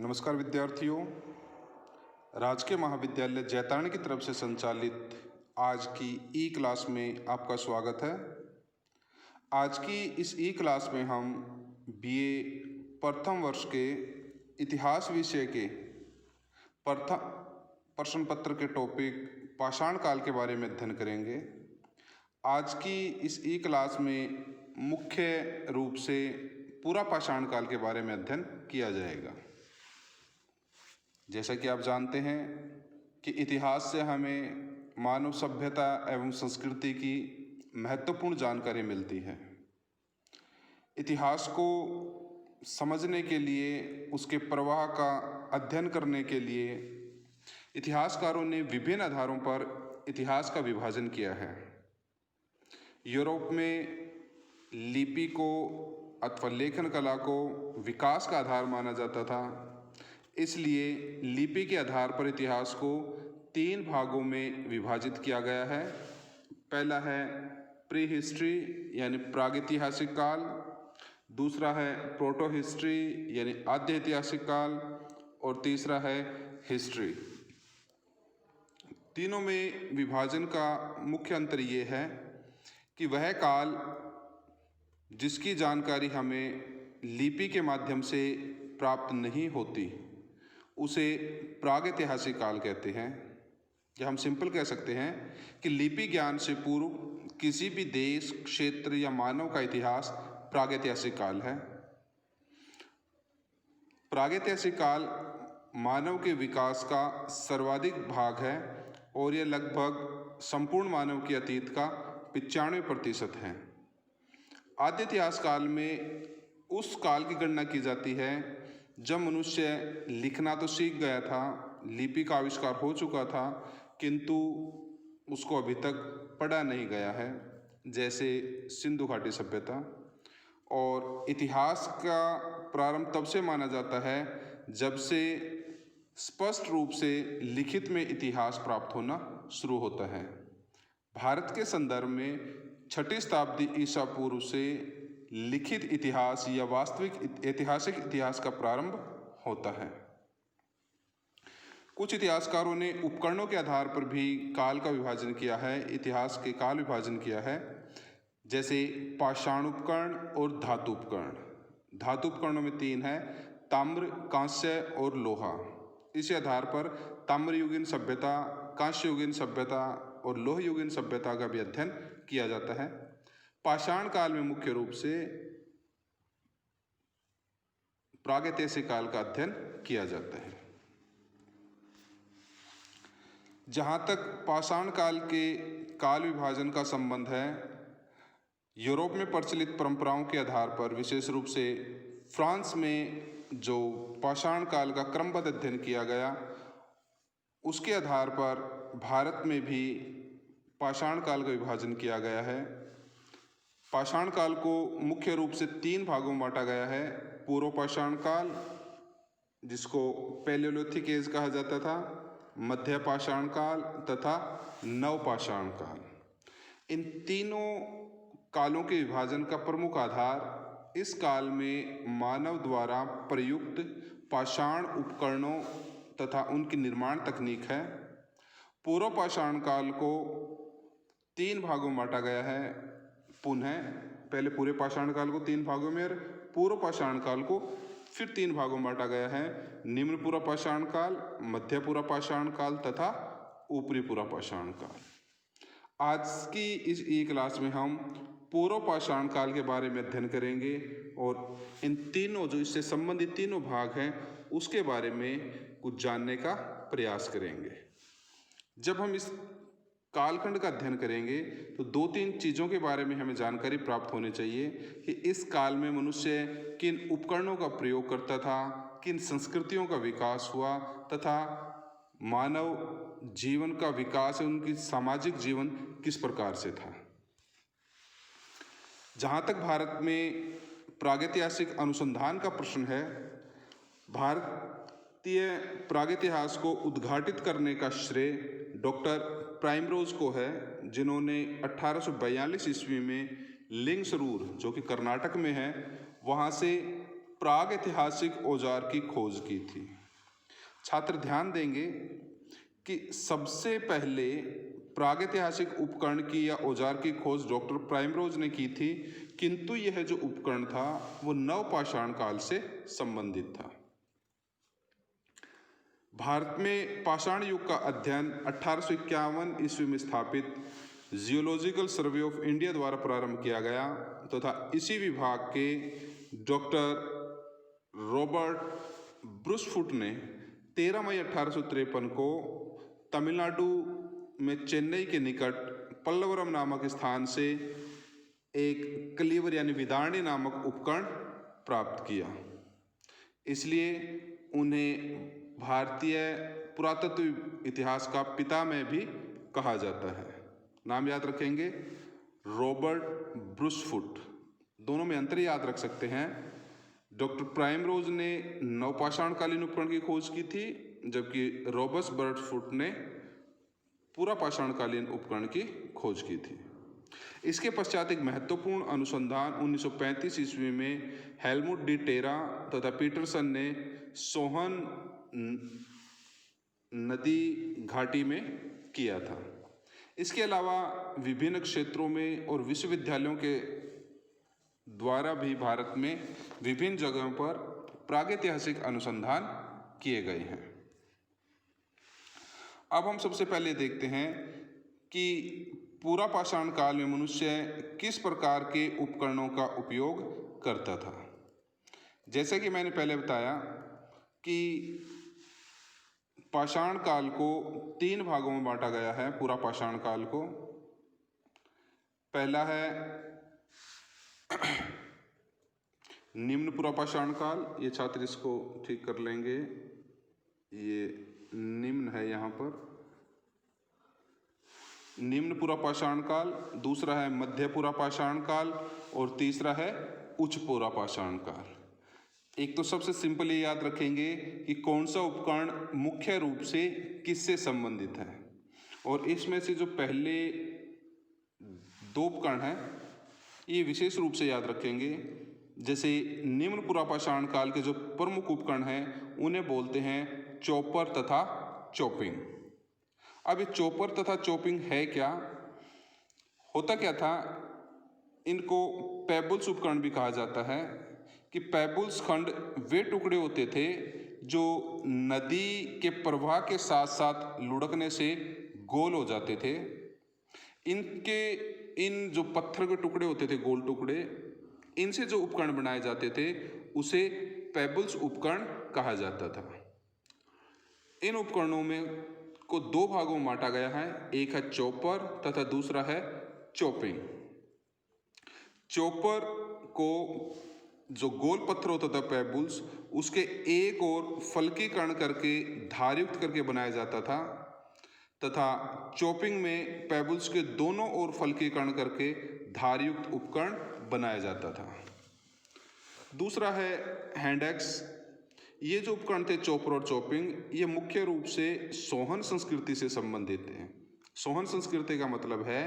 नमस्कार विद्यार्थियों, राजकीय महाविद्यालय जैतारण की तरफ से संचालित आज की ई क्लास में आपका स्वागत है। आज की इस ई क्लास में हम बीए प्रथम वर्ष के इतिहास विषय के प्रश्न पत्र के टॉपिक पाषाण काल के बारे में अध्ययन करेंगे। आज की इस ई क्लास में मुख्य रूप से पूरा पाषाण काल के बारे में अध्ययन किया जाएगा। जैसा कि आप जानते हैं कि इतिहास से हमें मानव सभ्यता एवं संस्कृति की महत्वपूर्ण जानकारी मिलती है। इतिहास को समझने के लिए, उसके प्रवाह का अध्ययन करने के लिए इतिहासकारों ने विभिन्न आधारों पर इतिहास का विभाजन किया है। यूरोप में लिपि को अथवा लेखन कला को विकास का आधार माना जाता था, इसलिए लिपि के आधार पर इतिहास को 3 भागों में विभाजित किया गया है। पहला है प्री हिस्ट्री यानी प्रागैतिहासिक काल, दूसरा है प्रोटो हिस्ट्री यानी आद्य ऐतिहासिक काल और तीसरा है हिस्ट्री। तीनों में विभाजन का मुख्य अंतर ये है कि वह काल जिसकी जानकारी हमें लिपि के माध्यम से प्राप्त नहीं होती उसे प्रागैतिहासिक काल कहते हैं। या हम सिंपल कह सकते हैं कि लिपि ज्ञान से पूर्व किसी भी देश, क्षेत्र या मानव का इतिहास प्रागैतिहासिक काल है। प्रागैतिहासिक काल मानव के विकास का सर्वाधिक भाग है और यह लगभग संपूर्ण मानव के अतीत का 95% है। आद्य इतिहास काल में उस काल की गणना की जाती है जब मनुष्य लिखना तो सीख गया था, लिपि का आविष्कार हो चुका था, किंतु उसको अभी तक पढ़ा नहीं गया है, जैसे सिंधु घाटी सभ्यता। और इतिहास का प्रारंभ तब से माना जाता है जब से स्पष्ट रूप से लिखित में इतिहास प्राप्त होना शुरू होता है। भारत के संदर्भ में 6ठी शताब्दी ईसा पूर्व से लिखित इतिहास या वास्तविक ऐतिहासिक इतिहास का प्रारंभ होता है। कुछ इतिहासकारों ने उपकरणों के आधार पर भी काल का विभाजन किया है, इतिहास के काल विभाजन किया है, जैसे पाषाण उपकरण और धातु उपकरण। धातु उपकरणों में 3 है, ताम्र, कांस्य और लोहा। इसी आधार पर ताम्रयुगीन सभ्यता, कांस्ययुगीन सभ्यता और लोहयुगीन सभ्यता का भी अध्ययन किया जाता है। पाषाण काल में मुख्य रूप से प्रागैतिहासिक काल का अध्ययन किया जाता है। जहाँ तक पाषाण काल के काल विभाजन का संबंध है, यूरोप में प्रचलित परंपराओं के आधार पर, विशेष रूप से फ्रांस में जो पाषाण काल का क्रमबद्ध अध्ययन किया गया, उसके आधार पर भारत में भी पाषाण काल का विभाजन किया गया है। पाषाण काल को मुख्य रूप से 3 भागों में बांटा गया है। पूर्व पाषाण काल, जिसको पैलियोलिथिक एज कहा जाता था, मध्य पाषाण काल तथा नव पाषाण काल। इन तीनों कालों के विभाजन का प्रमुख आधार इस काल में मानव द्वारा प्रयुक्त पाषाण उपकरणों तथा उनकी निर्माण तकनीक है। पूर्व पाषाण काल को 3 भागों में बांटा गया है। पुनः पहले पूरे पाषाण काल को 3 भागों में और पूर्व पाषाण काल को फिर 3 भागों में बांटा गया है। निम्न पूर्व पाषाण काल, मध्य पूर्व पाषाण काल तथा ऊपरी पूर्व पाषाण काल। आज की इस ई क्लास में हम पूर्व पाषाण काल के बारे में अध्ययन करेंगे और इन तीनों जो इससे संबंधित तीनों भाग हैं उसके बारे में कुछ जानने का प्रयास करेंगे। जब हम इस कालखंड का अध्ययन करेंगे तो 2-3 चीज़ों के बारे में हमें जानकारी प्राप्त होनी चाहिए कि इस काल में मनुष्य किन उपकरणों का प्रयोग करता था, किन संस्कृतियों का विकास हुआ तथा मानव जीवन का विकास, उनकी सामाजिक जीवन किस प्रकार से था। जहाँ तक भारत में प्रागैतिहासिक अनुसंधान का प्रश्न है, भारतीय प्रागैतिहास को उद्घाटित करने का श्रेय डॉक्टर प्राइमरोज को है, जिन्होंने 1842 ईस्वी में लिंगसरूर, जो कि कर्नाटक में है, वहाँ से प्रागैतिहासिक औजार की खोज की थी। छात्र ध्यान देंगे कि सबसे पहले प्रागैतिहासिक उपकरण की या औजार की खोज डॉक्टर प्राइमरोज ने की थी, किंतु यह जो उपकरण था वो नवपाषाण काल से संबंधित था। भारत में पाषाण युग का अध्ययन 1851 ईस्वी में स्थापित जियोलॉजिकल सर्वे ऑफ इंडिया द्वारा प्रारंभ किया गया तथा इसी विभाग के डॉक्टर रॉबर्ट ब्रूसफुट ने 13 मई 1853 को तमिलनाडु में चेन्नई के निकट पल्लवरम नामक स्थान से एक क्लीवर यानी विदारणी नामक उपकरण प्राप्त किया। इसलिए उन्हें भारतीय पुरातत्व इतिहास का पिता में भी कहा जाता है। नाम याद रखेंगे, रॉबर्ट ब्रूसफुट। दोनों में अंतर याद रख सकते हैं। डॉक्टर प्राइमरोज ने नवपाषाणकालीन उपकरण की खोज की थी, जबकि रॉबर्ट ब्रूसफुट ने पुरापाषाणकालीन उपकरण की खोज की थी। इसके पश्चात एक महत्वपूर्ण अनुसंधान 1935 ईस्वी में हेलमुट डी टेरा तथा पीटरसन ने सोहन नदी घाटी में किया था। इसके अलावा विभिन्न क्षेत्रों में और विश्वविद्यालयों के द्वारा भी भारत में विभिन्न जगहों पर प्रागैतिहासिक अनुसंधान किए गए हैं। अब हम सबसे पहले देखते हैं कि पुरापाषाण काल में मनुष्य किस प्रकार के उपकरणों का उपयोग करता था। जैसे कि मैंने पहले बताया कि पाषाण काल को 3 भागों में बांटा गया है। पुरापाषाण काल को पहला है निम्न पुरापाषाण काल। ये छात्र इसको ठीक कर लेंगे, ये निम्न है यहाँ पर, निम्न पुरापाषाण काल। दूसरा है मध्य पुरापाषाण काल और तीसरा है उच्च पुरापाषाण काल। एक तो सबसे सिंपल ये याद रखेंगे कि कौन सा उपकरण मुख्य रूप से किससे संबंधित है, और इसमें से जो पहले 2 उपकरण हैं ये विशेष रूप से याद रखेंगे। जैसे निम्न पुरापाषाण काल के जो प्रमुख उपकरण हैं उन्हें बोलते हैं चॉपर तथा चॉपिंग। अब ये चॉपर तथा चॉपिंग है क्या, होता क्या था, इनको पेबल्स उपकरण भी कहा जाता है कि पेबल्स खंड वे टुकड़े होते थे जो नदी के प्रवाह के साथ साथ लुढ़कने से गोल हो जाते थे। इन जो पत्थर के टुकड़े होते थे, गोल टुकड़े, इनसे जो उपकरण बनाए जाते थे उसे पेबल्स उपकरण कहा जाता था। इन उपकरणों में को 2 भागों में बांटा गया है, एक है चॉपर तथा दूसरा है चॉपिंग। चॉपर को जो गोल पत्थर होता था पेबल्स, उसके एक ओर फलकीकरण करके धारयुक्त करके बनाया जाता था तथा चॉपिंग में पेबल्स के दोनों ओर फलकीकरण करके धारयुक्त उपकरण बनाया जाता था। दूसरा है हैंड एक्स। ये जो उपकरण थे चॉपर और चॉपिंग, ये मुख्य रूप से सोहन संस्कृति से संबंधित हैं। सोहन संस्कृति का मतलब है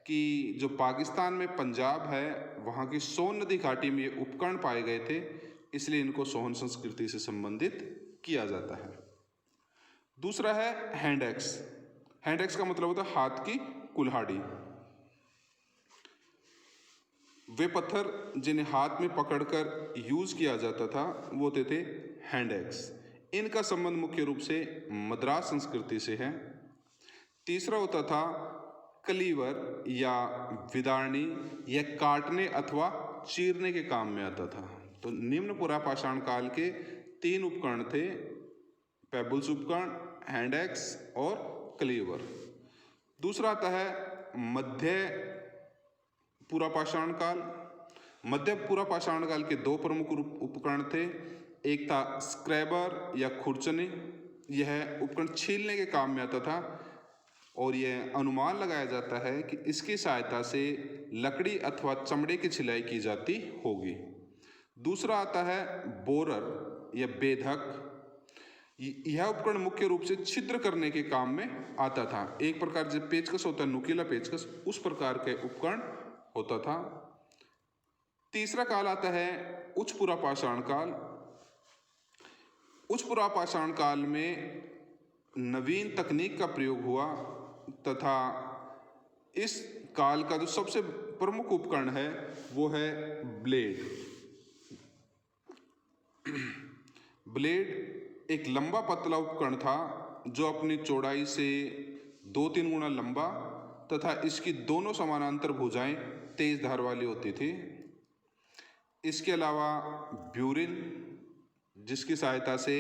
कि जो पाकिस्तान में पंजाब है वहाँ की सोन नदी घाटी में ये उपकरण पाए गए थे, इसलिए इनको सोहन संस्कृति से संबंधित किया जाता है। दूसरा है हैंड एक्स। हैंड एक्स का मतलब होता है हाथ की कुल्हाड़ी। वे पत्थर जिन्हें हाथ में पकड़कर यूज किया जाता था वो होते थे हैंड एक्स। इनका संबंध मुख्य रूप से मद्रास संस्कृति से है। तीसरा होता था क्लीवर या विदारणी, यह काटने अथवा चीरने के काम में आता था। तो निम्न पुरापाषाण काल के 3 उपकरण थे, पेबल्स उपकरण, हैंड एक्स और क्लीवर। दूसरा आता है मध्य पुरापाषाण काल। मध्य पुरापाषाण काल के 2 प्रमुख उपकरण थे, एक था स्क्रैबर या खुरचनी। यह उपकरण छीलने के काम में आता था और यह अनुमान लगाया जाता है कि इसकी सहायता से लकड़ी अथवा चमड़े की छिलाई की जाती होगी। दूसरा आता है बोरर या बेधक। यह उपकरण मुख्य रूप से छिद्र करने के काम में आता था। एक प्रकार जो पेचकस होता है, नुकीला पेचकस, उस प्रकार के उपकरण होता था। तीसरा काल आता है उच्च पुरापाषाण काल। उच्च पुरापाषाण काल में नवीन तकनीक का प्रयोग हुआ तथा इस काल का जो सबसे प्रमुख उपकरण है वो है ब्लेड। ब्लेड एक लंबा पतला उपकरण था जो अपनी चौड़ाई से 2-3 गुना लंबा तथा इसकी दोनों समानांतर भुजाएं तेज धार वाली होती थी। इसके अलावा ब्यूरिन, जिसकी सहायता से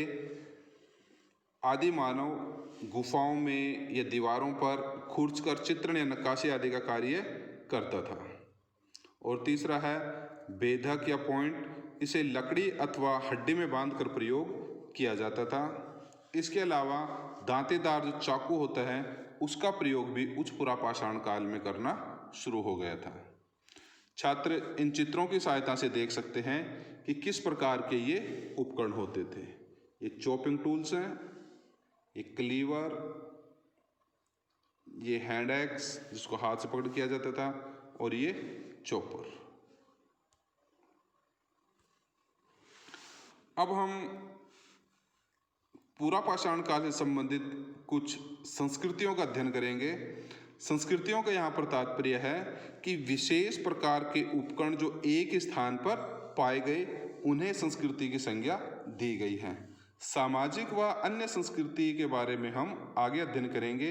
आदि मानव गुफाओं में या दीवारों पर खुरचकर चित्रण या नक्काशी आदि का कार्य करता था। और तीसरा है बेधक या पॉइंट, इसे लकड़ी अथवा हड्डी में बांधकर प्रयोग किया जाता था। इसके अलावा दांतेदार जो चाकू होता है उसका प्रयोग भी उच्च पुरापाषाण काल में करना शुरू हो गया था। छात्र इन चित्रों की सहायता से देख सकते हैं कि किस प्रकार के ये उपकरण होते थे। ये चॉपिंग टूल्स हैं, ये क्लीवर, ये हैंड एक्स जिसको हाथ से पकड़ किया जाता था, और ये चॉपर। अब हम पुरापाषाण काल से संबंधित कुछ संस्कृतियों का अध्ययन करेंगे। संस्कृतियों का यहाँ पर तात्पर्य है कि विशेष प्रकार के उपकरण जो एक स्थान पर पाए गए उन्हें संस्कृति की संज्ञा दी गई है। सामाजिक व अन्य संस्कृति के बारे में हम आगे अध्ययन करेंगे।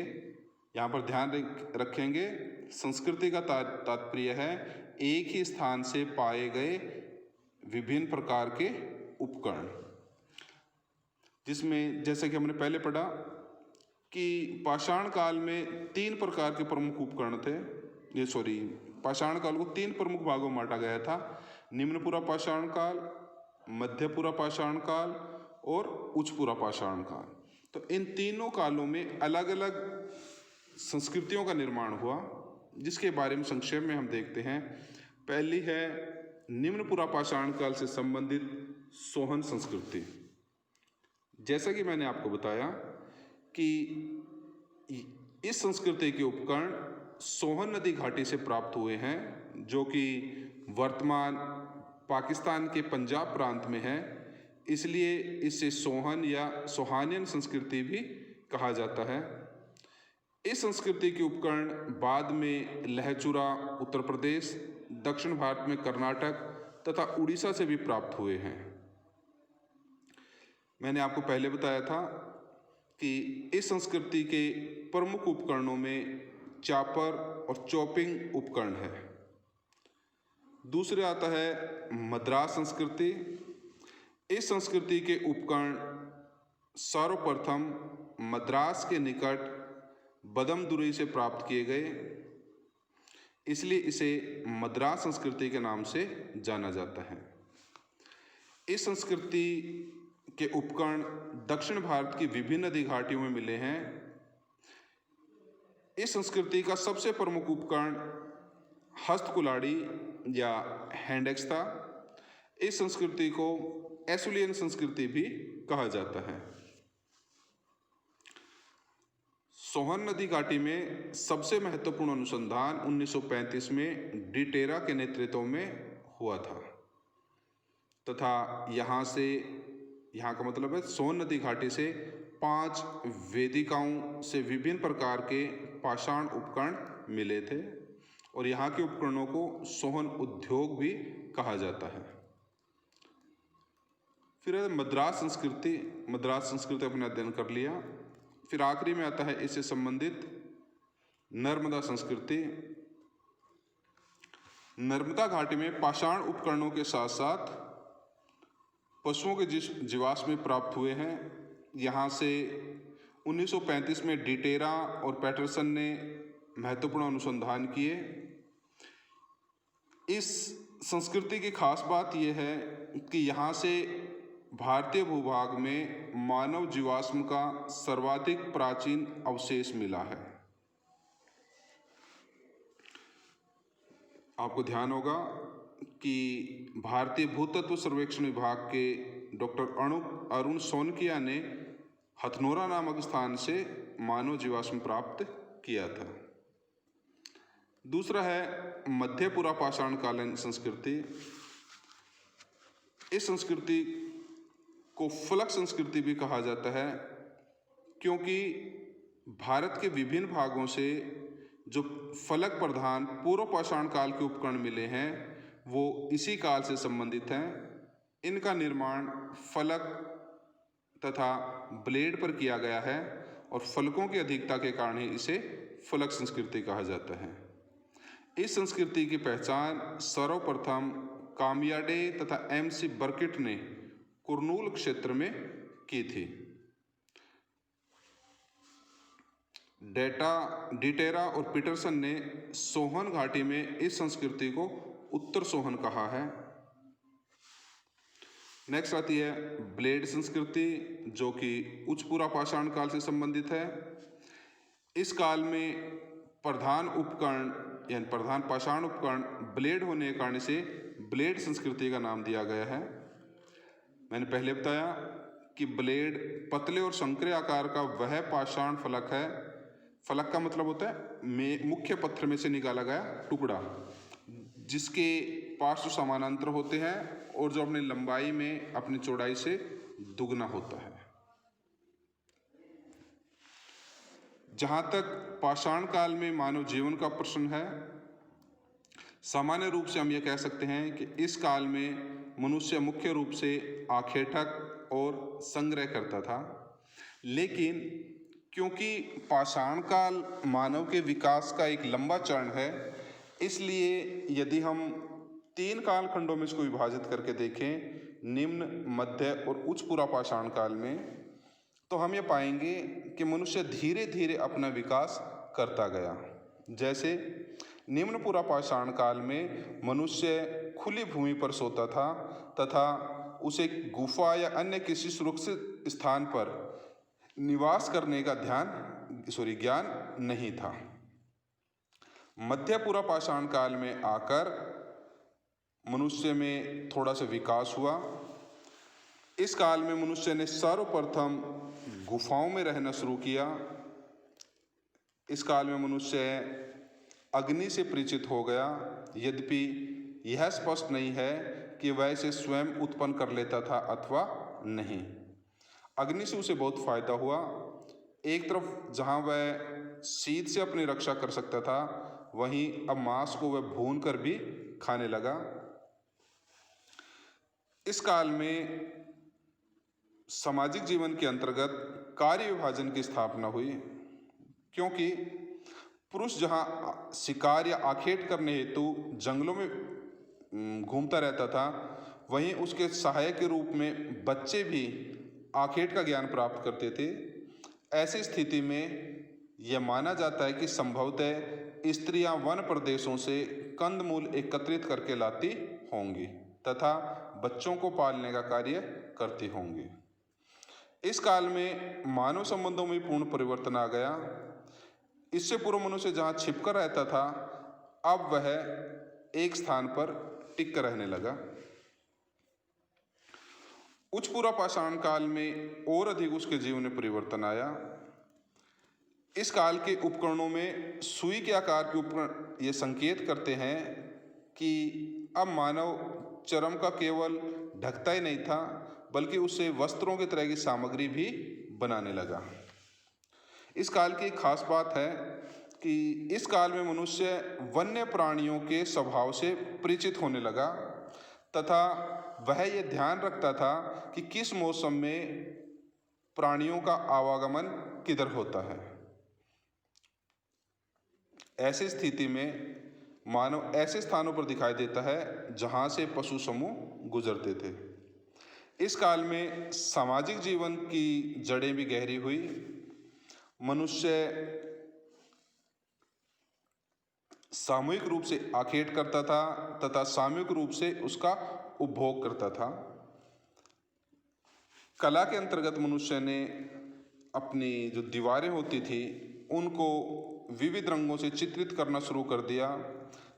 यहाँ पर ध्यान रखेंगे, संस्कृति का तात्पर्य है एक ही स्थान से पाए गए विभिन्न प्रकार के उपकरण, जिसमें जैसे कि हमने पहले पढ़ा कि पाषाण काल में 3 प्रकार के प्रमुख उपकरण थे। पाषाण काल को 3 प्रमुख भागों में बांटा गया था: निम्न पुरापाषाण काल, मध्य पुरापाषाण काल और उच्च पुरापाषाण काल। तो इन तीनों कालों में अलग अलग संस्कृतियों का निर्माण हुआ, जिसके बारे में संक्षेप में हम देखते हैं। पहली है निम्न पुरापाषाण काल से संबंधित सोहन संस्कृति। जैसा कि मैंने आपको बताया कि इस संस्कृति के उपकरण सोहन नदी घाटी से प्राप्त हुए हैं, जो कि वर्तमान पाकिस्तान के पंजाब प्रांत में है। इसलिए इसे सोहन या सोहानियन संस्कृति भी कहा जाता है। इस संस्कृति के उपकरण बाद में लहचुरा उत्तर प्रदेश, दक्षिण भारत में कर्नाटक तथा उड़ीसा से भी प्राप्त हुए हैं। मैंने आपको पहले बताया था कि इस संस्कृति के प्रमुख उपकरणों में चापर और चॉपिंग उपकरण है। दूसरे आता है मद्रास संस्कृति। इस संस्कृति के उपकरण सर्वप्रथम मद्रास के निकट बदमदुरई से प्राप्त किए गए, इसलिए इसे मद्रास संस्कृति के नाम से जाना जाता है। इस संस्कृति के उपकरण दक्षिण भारत की विभिन्न नदी घाटियों में मिले हैं। इस संस्कृति का सबसे प्रमुख उपकरण हस्तकुलाड़ी या हैंड एक्स था। इस संस्कृति को एसुलियन संस्कृति भी कहा जाता है। सोहन नदी घाटी में सबसे महत्वपूर्ण अनुसंधान 1935 में डिटेरा के नेतृत्व में हुआ था तथा यहाँ का मतलब है सोन नदी घाटी से 5 वेदिकाओं से विभिन्न प्रकार के पाषाण उपकरण मिले थे और यहाँ के उपकरणों को सोहन उद्योग भी कहा जाता है। फिर मद्रास संस्कृति अपने अध्ययन कर लिया। फिर आखिरी में आता है इससे संबंधित नर्मदा संस्कृति। नर्मदा घाटी में पाषाण उपकरणों के साथ साथ पशुओं के जीवाश्म प्राप्त हुए हैं। यहाँ से 1935 में डिटेरा और पैटरसन ने महत्वपूर्ण अनुसंधान किए। इस संस्कृति की खास बात यह है कि यहाँ से भारतीय भूभाग में मानव जीवाश्म का सर्वाधिक प्राचीन अवशेष मिला है। आपको ध्यान होगा कि भारतीय भूतत्व सर्वेक्षण विभाग के डॉक्टर अरुण सोनकिया ने हथनोरा नामक स्थान से मानव जीवाश्म प्राप्त किया था। दूसरा है मध्य पुरापाषाण कालीन संस्कृति। इस संस्कृति को फलक संस्कृति भी कहा जाता है, क्योंकि भारत के विभिन्न भागों से जो फलक प्रधान पूर्व पाषाण काल के उपकरण मिले हैं वो इसी काल से संबंधित हैं। इनका निर्माण फलक तथा ब्लेड पर किया गया है और फलकों की अधिकता के कारण ही इसे फलक संस्कृति कहा जाता है। इस संस्कृति की पहचान सर्वप्रथम कामियाडे तथा MC बर्किट ने कुर्नूल क्षेत्र में की थी। डिटेरा और पीटरसन ने सोहन घाटी में इस संस्कृति को उत्तर सोहन कहा है। नेक्स्ट आती है ब्लेड संस्कृति, जो कि उच्च पूर्व पाषाण काल से संबंधित है। इस काल में प्रधान उपकरण यानी प्रधान पाषाण उपकरण ब्लेड होने के कारण से ब्लेड संस्कृति का नाम दिया गया है। मैंने पहले बताया कि ब्लेड पतले और संकरे आकार का वह पाषाण फलक है। फलक का मतलब होता है मुख्य पत्थर में से निकाला गया टुकड़ा, जिसके पार्श्व समानांतर होते हैं और जो अपनी लंबाई में अपनी चौड़ाई से दुगना होता है। जहाँ तक पाषाण काल में मानव जीवन का प्रश्न है, सामान्य रूप से हम ये कह सकते हैं कि इस काल में मनुष्य मुख्य रूप से आखेटक और संग्रह करता था। लेकिन क्योंकि पाषाण काल मानव के विकास का एक लंबा चरण है, इसलिए यदि हम 3 कालखंडों में इसको विभाजित करके देखें, निम्न, मध्य और उच्च पूर्व पाषाण काल में, तो हम ये पाएंगे कि मनुष्य धीरे धीरे अपना विकास करता गया। जैसे निम्न पूर्व पाषाण काल में मनुष्य खुली भूमि पर सोता था तथा उसे गुफा या अन्य किसी सुरक्षित स्थान पर निवास करने का ज्ञान नहीं था। मध्य पूर्व पाषाण काल में आकर मनुष्य में थोड़ा सा विकास हुआ। इस काल में मनुष्य ने सर्वप्रथम गुफाओं में रहना शुरू किया। इस काल में मनुष्य अग्नि से परिचित हो गया, यद्यपि यह स्पष्ट नहीं है कि वह इसे स्वयं उत्पन्न कर लेता था अथवा नहीं। अग्नि से उसे बहुत फायदा हुआ। एक तरफ जहाँ वह शीत से अपनी रक्षा कर सकता था, वहीं अब मांस को वह भून कर भी खाने लगा। इस काल में सामाजिक जीवन के अंतर्गत कार्य विभाजन की स्थापना हुई, क्योंकि पुरुष जहाँ शिकार या आखेट करने हेतु जंगलों में घूमता रहता था, वहीं उसके सहायक के रूप में बच्चे भी आखेट का ज्ञान प्राप्त करते थे। ऐसी स्थिति में यह माना जाता है कि संभवतः स्त्रियां वन प्रदेशों से कंदमूल एकत्रित करके लाती होंगी तथा बच्चों को पालने का कार्य करती होंगी। इस काल में मानव संबंधों में पूर्ण परिवर्तन आ गया। इससे पूर्व मनुष्य जहाँ छिपकर रहता था, अब वह एक स्थान पर टिक कर रहने लगा। उच्च पूर्व पाषाण काल में और अधिक उसके जीवन में परिवर्तन आया। इस काल के उपकरणों में सुई के आकार के उपकरण ये संकेत करते हैं कि अब मानव चर्म का केवल ढकता ही नहीं था, बल्कि उससे वस्त्रों की तरह की सामग्री भी बनाने लगा। इस काल की एक खास बात है कि इस काल में मनुष्य वन्य प्राणियों के स्वभाव से परिचित होने लगा तथा वह यह ध्यान रखता था कि किस मौसम में प्राणियों का आवागमन किधर होता है। ऐसी स्थिति में मानव ऐसे स्थानों पर दिखाई देता है जहां से पशु समूह गुजरते थे। इस काल में सामाजिक जीवन की जड़ें भी गहरी हुई। मनुष्य सामूहिक रूप से आखेट करता था तथा सामूहिक रूप से उसका उपभोग करता था। कला के अंतर्गत मनुष्य ने अपनी जो दीवारें होती थी उनको विविध रंगों से चित्रित करना शुरू कर दिया।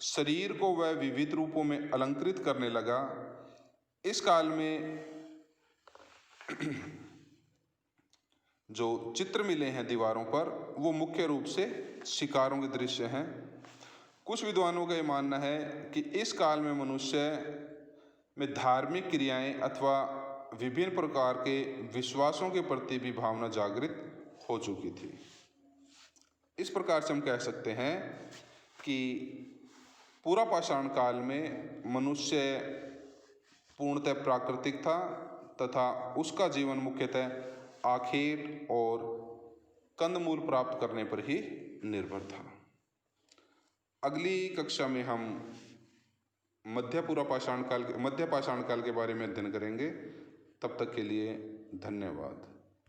शरीर को वह विविध रूपों में अलंकृत करने लगा। इस काल में जो चित्र मिले हैं दीवारों पर, वो मुख्य रूप से शिकारों के दृश्य हैं। कुछ विद्वानों का ये मानना है कि इस काल में मनुष्य में धार्मिक क्रियाएं अथवा विभिन्न प्रकार के विश्वासों के प्रति भी भावना जागृत हो चुकी थी। इस प्रकार से हम कह सकते हैं कि पूरा पाषाण काल में मनुष्य पूर्णतः प्राकृतिक था तथा उसका जीवन मुख्यतः आखेट और कंदमूल प्राप्त करने पर ही निर्भर था। अगली कक्षा में हम मध्य पाषाण काल के बारे में अध्ययन करेंगे। तब तक के लिए धन्यवाद।